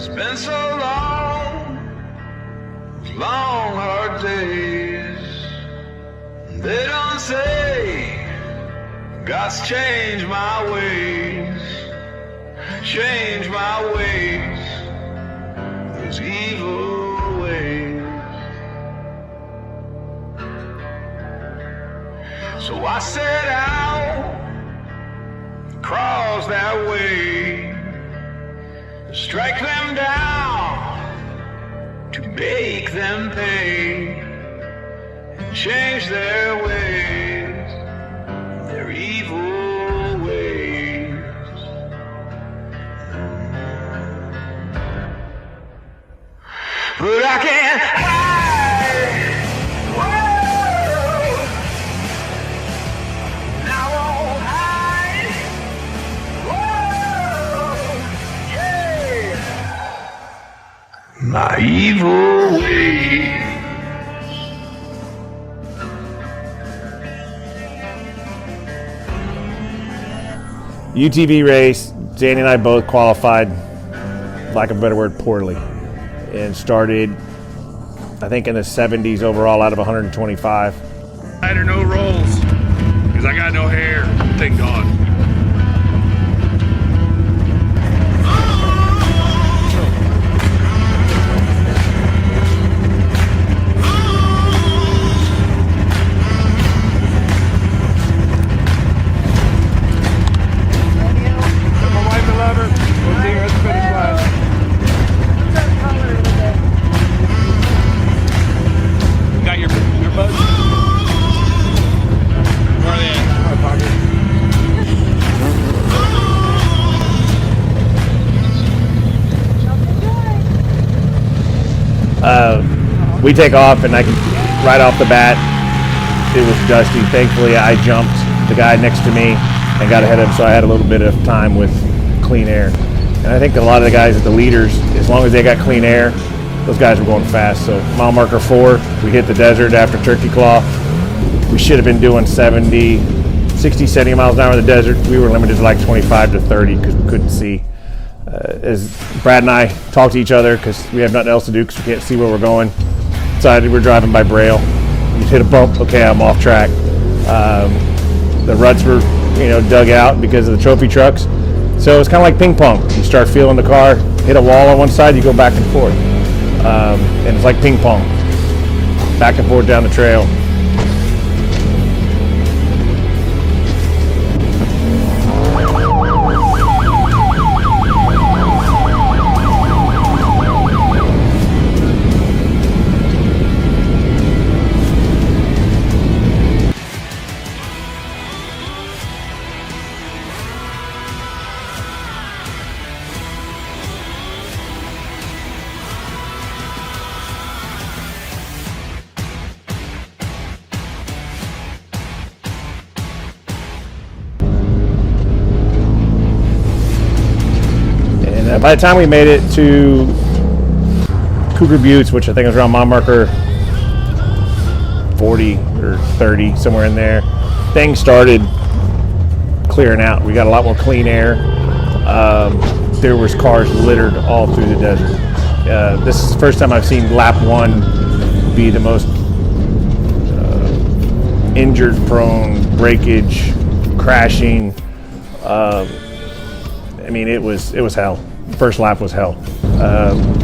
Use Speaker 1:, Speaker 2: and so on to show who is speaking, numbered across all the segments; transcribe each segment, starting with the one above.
Speaker 1: It's been so long, long hard days. They don't say God's changed my ways, changed my ways, those evil ways. So I set out, across that way, strike them down, to make them pay, and change their ways, their evil ways. But I can't hide. Whoa. And I won't hide. Whoa. Yeah. My evil ways.
Speaker 2: UTV race, Danny and I both qualified, lack of a better word, poorly, and started, I think, in the 70s overall out of 125.
Speaker 3: Or no rolls, because I got no hair, thank God.
Speaker 2: We take off, and I can, right off the bat, it was dusty. Thankfully, I jumped the guy next to me and got ahead of him, so I had a little bit of time with clean air. And I think a lot of the guys at the leaders, as long as they got clean air, those guys were going fast. So mile marker 4, we hit the desert after Turkey Claw. We should have been doing 60, 70 miles an hour in the desert. We were limited to like 25 to 30 because we couldn't see. As Brad and I talk to each other because we have nothing else to do because we can't see where we're going. Decided we're driving by Braille. You hit a bump, okay, I'm off track. The ruts were, dug out because of the trophy trucks. So it's kind of like ping pong. You start feeling the car, hit a wall on one side, you go back and forth. And it's like ping pong, back and forth down the trail. By the time we made it to Cougar Buttes, which I think was around mile marker 40 or 30, somewhere in there, things started clearing out. We got a lot more clean air. There was cars littered all through the desert. This is the first time I've seen lap 1 be the most injured prone, breakage, crashing. I mean, it was hell. First lap was hell.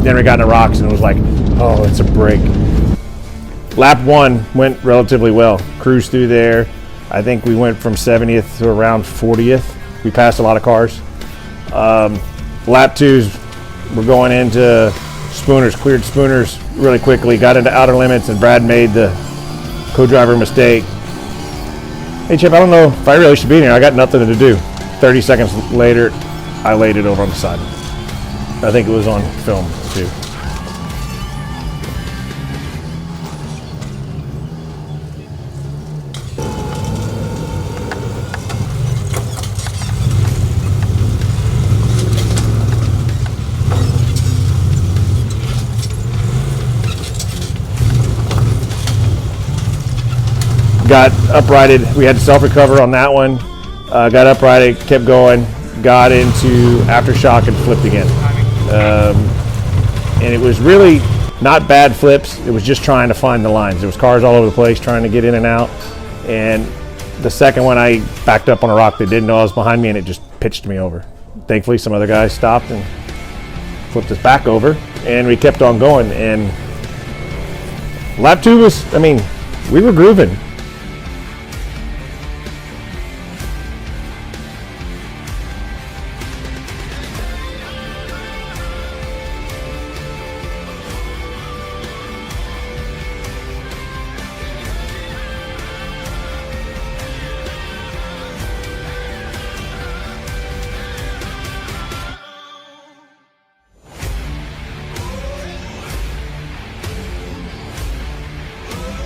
Speaker 2: Then we got into rocks and it was like, oh, it's a break. Lap 1 went relatively well. Cruised through there. I think we went from 70th to around 40th. We passed a lot of cars. Lap 2's, we're going into Spooners, cleared Spooners really quickly, got into outer limits, and Brad made the co-driver mistake. Hey Chip, I don't know if I really should be in here. I got nothing to do. 30 seconds later, I laid it over on the side. I think it was on film too. Got uprighted. We had to self-recover on that one. Got uprighted, kept going, got into aftershock and flipped again. And it was really not bad flips. It was just trying to find the lines. There was cars all over the place trying to get in and out. And the second one, I backed up on a rock. They didn't know I was behind me, and it just pitched me over. Thankfully, some other guys stopped and flipped us back over, and we kept on going. And lap 2 was, I mean, we were grooving.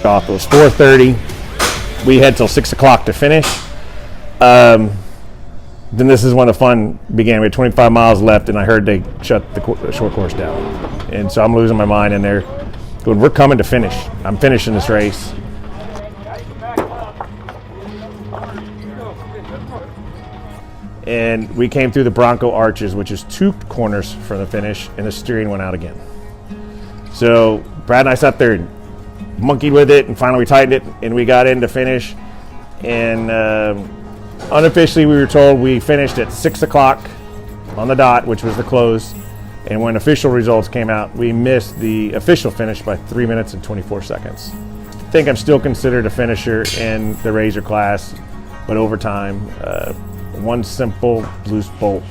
Speaker 2: Off. It was 4:30. We had till 6 o'clock to finish. Then this is when the fun began. We had 25 miles left, and I heard they shut the short course down. And so I'm losing my mind, and they're going, we're coming to finish. I'm finishing this race. And we came through the Bronco Arches, which is 2 corners from the finish, and the steering went out again. So Brad and I sat there and monkeyed with it, and finally we tightened it, and we got in to finish. And unofficially, we were told we finished at 6 o'clock on the dot, which was the close. And when official results came out, we missed the official finish by 3 minutes and 24 seconds. I think I'm still considered a finisher in the Razor class, but over time, one simple loose bolt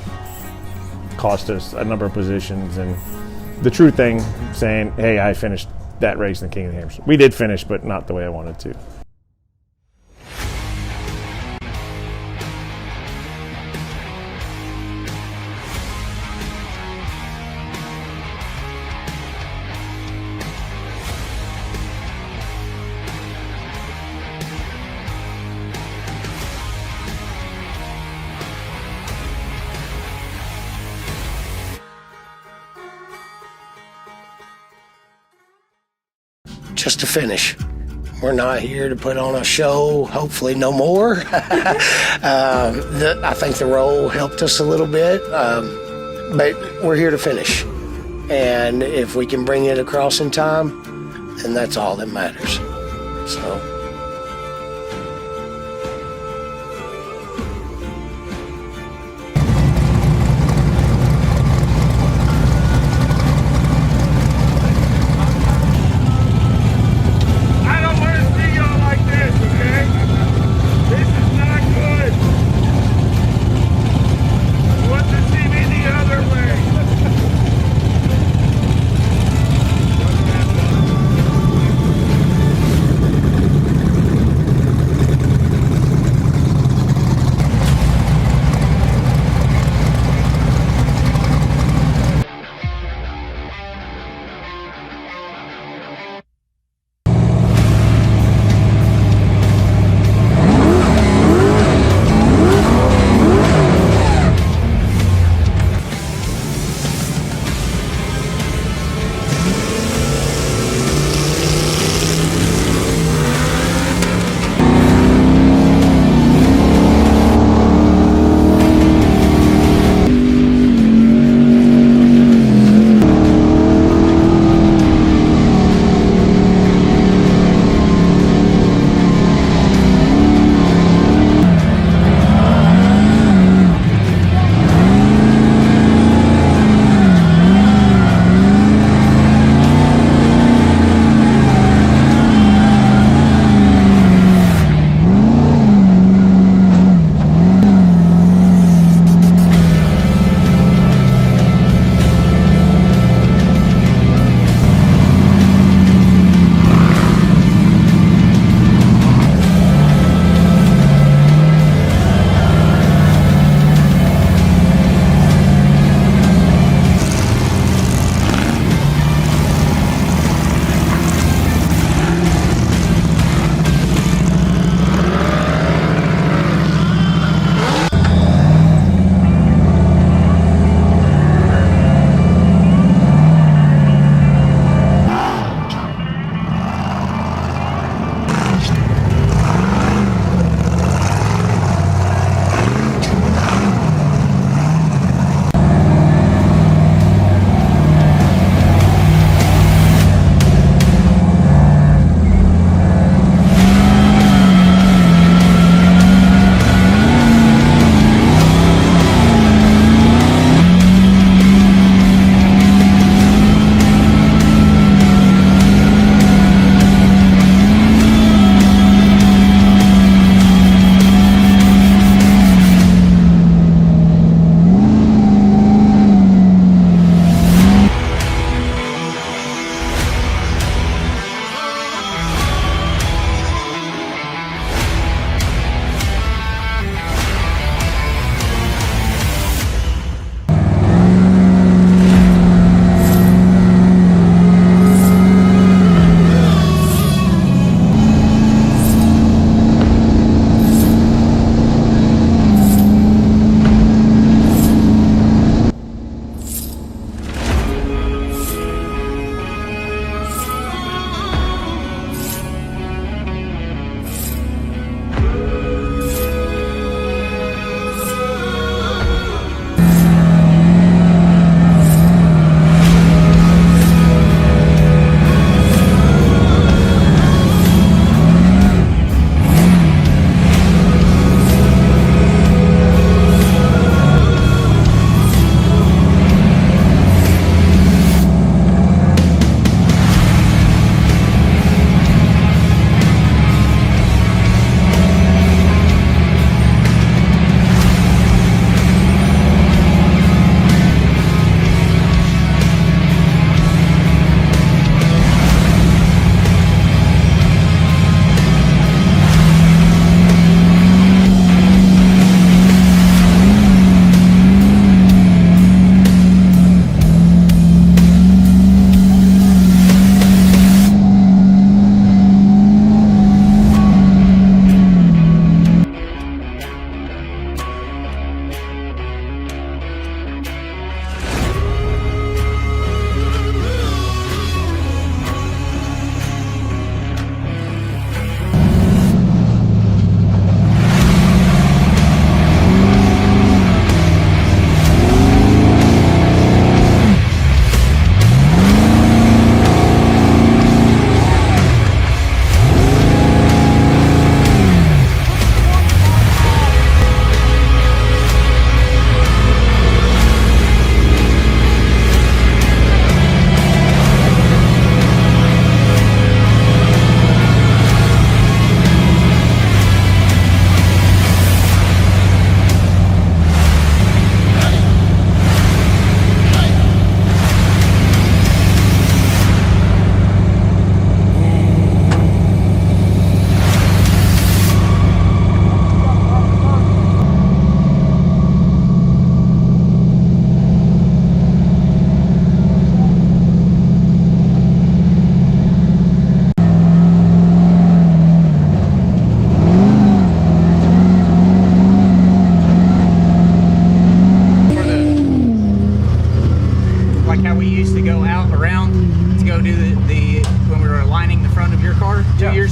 Speaker 2: cost us a number of positions. And the true thing, saying, hey, I finished that race in the King of the Hammers. We did finish, but not the way I wanted to.
Speaker 4: Just to finish. We're not here to put on a show, hopefully no more. I think the roll helped us a little bit, but we're here to finish. And if we can bring it across in time, then that's all that matters. So.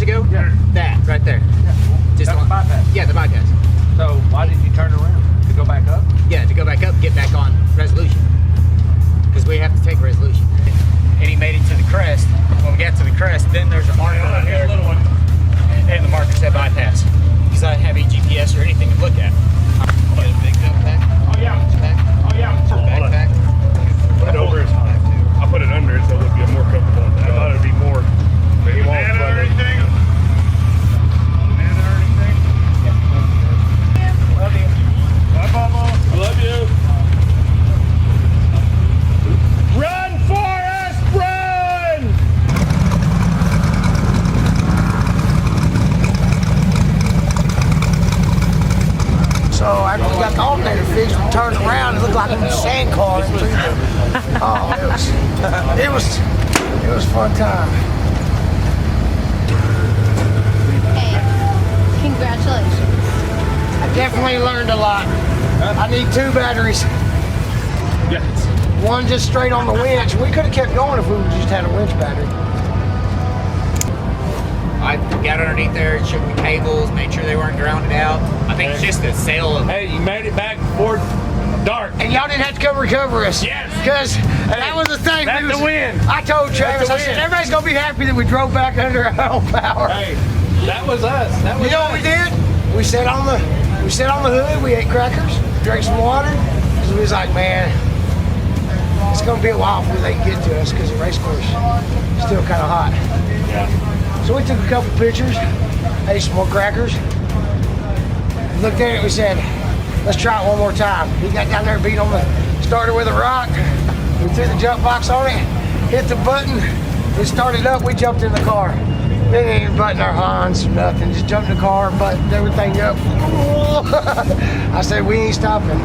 Speaker 5: ago?
Speaker 6: Yeah.
Speaker 5: That, right there.
Speaker 6: Yeah.
Speaker 5: Just
Speaker 6: That's
Speaker 5: on,
Speaker 6: the bypass.
Speaker 5: Yeah, the bypass.
Speaker 6: So why did you turn around? To go back up?
Speaker 5: Yeah, to go back up, get back on resolution. Because we have to take resolution. And he made it to the crest. When we got to the crest, then there's a marker on here. And the marker said bypass. Because I didn't have any GPS or anything to look at. Put a big dump back.
Speaker 2: Oh yeah.
Speaker 5: Back.
Speaker 2: Oh yeah.
Speaker 5: Backpack.
Speaker 2: Put it over his head. I'll put it under it so it'll be more comfortable. I thought it'd be more. He won't
Speaker 3: Banana or anything?
Speaker 2: Love you. Bye, Mama.
Speaker 3: I love you.
Speaker 2: Run, Forrest, run!
Speaker 4: So after we got the alternator fixed, we turned around and looked like a sand car. Oh, it was a fun time.
Speaker 7: Hey, congratulations.
Speaker 4: I definitely learned a lot. I need 2 batteries.
Speaker 2: Yes.
Speaker 4: One just straight on the winch. We could have kept going if we just had a winch battery.
Speaker 5: I got underneath there, shook the cables, made sure they weren't grounded out. I think it's just the sail of.
Speaker 3: Hey, you made it back before dark.
Speaker 4: And y'all didn't have to come recover us.
Speaker 3: Yes.
Speaker 4: Because that was the thing.
Speaker 3: That's the win.
Speaker 4: I told Travis, I said, everybody's going to be happy that we drove back under our own power.
Speaker 3: Hey, that was us. That was
Speaker 4: You know what we did? We sat on the hood, we ate crackers, drank some water, because we was like, man, it's gonna be a while before they can get to us because the race course is still kind of hot.
Speaker 3: Yeah.
Speaker 4: So we took a couple pictures, ate some more crackers, looked at it, we said, let's try it one more time. He got down there, beat on the starter with a rock, we threw the jump box on it, hit the button, it started up, we jumped in the car. They didn't even button our horns, nothing. Just jumped in the car, buttoned everything up. I said, we ain't stopping.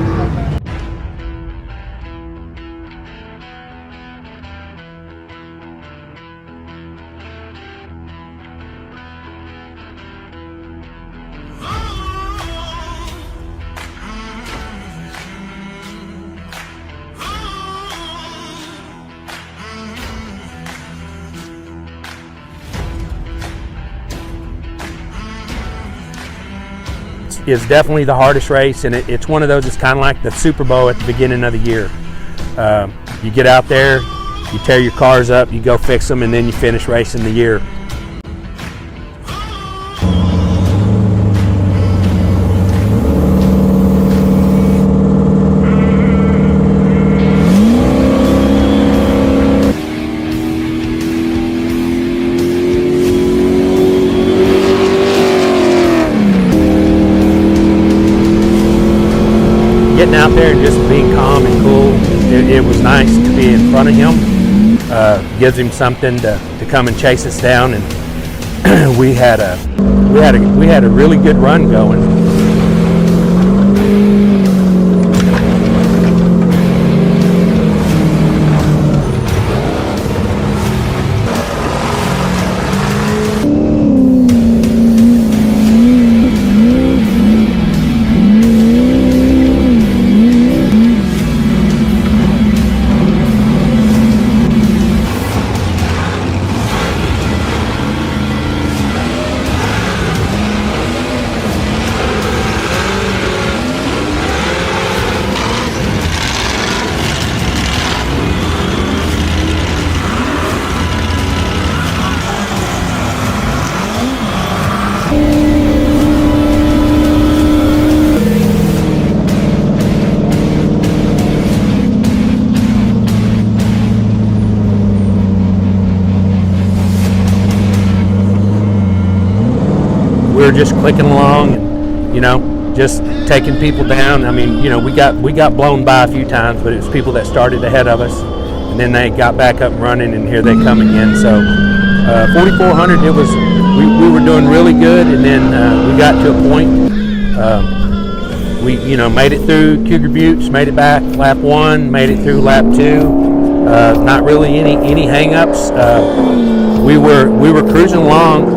Speaker 8: Is definitely the hardest race, and it's one of those. It's kind of like the Super Bowl at the beginning of the year. You get out there, you tear your cars up, you go fix them, and then you finish racing the year. Getting out there and just being calm and cool, it was nice to be in front of him. Gives him something to come and chase us down, and we had a really good run going. We were just clicking along, and, just taking people down. I mean, we got blown by a few times, but it was people that started ahead of us, and then they got back up and running, and here they come again. So 4,400, we were doing really good, and then we got to a point. We made it through Cougar Buttes, made it back lap 1, made it through lap 2. Not really any hang-ups. We were cruising along.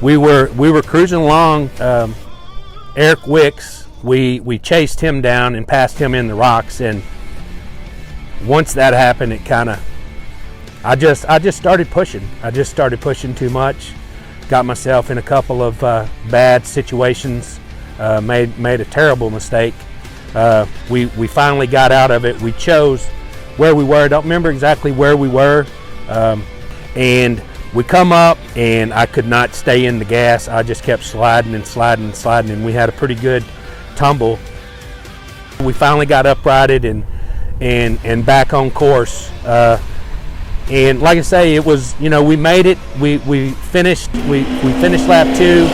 Speaker 8: We were cruising along. Eric Wicks, we chased him down and passed him in the rocks, and once that happened, it kind of, I just started pushing. I just started pushing too much. Got myself in a couple of bad situations. Made a terrible mistake. We finally got out of it. We chose where we were. I don't remember exactly where we were. And we come up, and I could not stay in the gas. I just kept sliding and sliding and sliding, and we had a pretty good tumble. We finally got uprighted and back on course. And like I say, it was, we made it. We finished lap 2.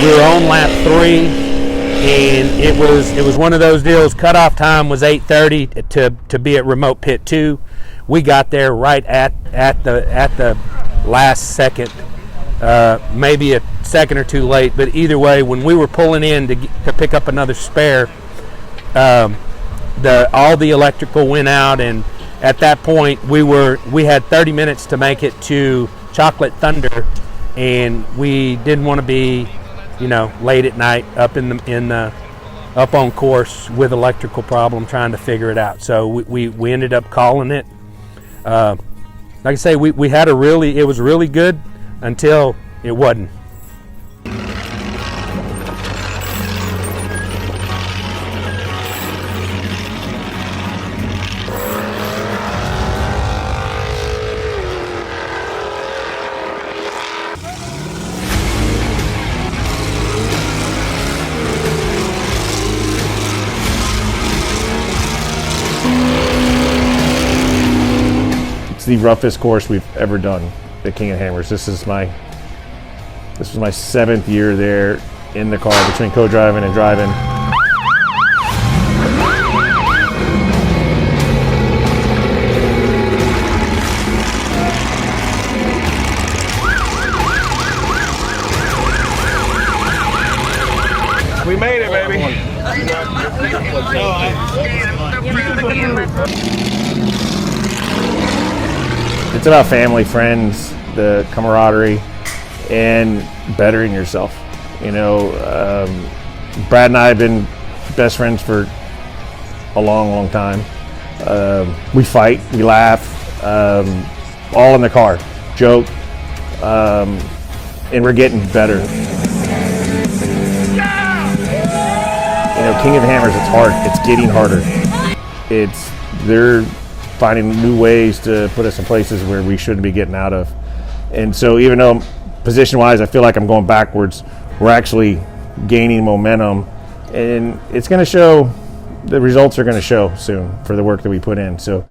Speaker 8: We were on lap 3, and it was one of those deals. Cutoff time was 8:30 to be at remote pit 2. We got there right at the last second, maybe a second or two late. But either way, when we were pulling in to pick up another spare, all the electrical went out, and at that point we had 30 minutes to make it to Chocolate Thunder, and we didn't want to be, late at night up on course with electrical problem trying to figure it out. So we ended up calling it. Like I say, we had it was really good until it wasn't.
Speaker 2: The roughest course we've ever done, the King of Hammers. This was my 7th year there in the car between co-driving and driving.
Speaker 3: We made it, baby.
Speaker 2: It's about family, friends, the camaraderie, and bettering yourself. Brad and I have been best friends for a long, long time. We fight, we laugh, all in the car, joke, and we're getting better. King of Hammers, it's hard. It's getting harder. They're finding new ways to put us in places where we shouldn't be getting out of. And so even though position-wise I feel like I'm going backwards, we're actually gaining momentum, and it's going to show. The results are going to show soon for the work that we put in. So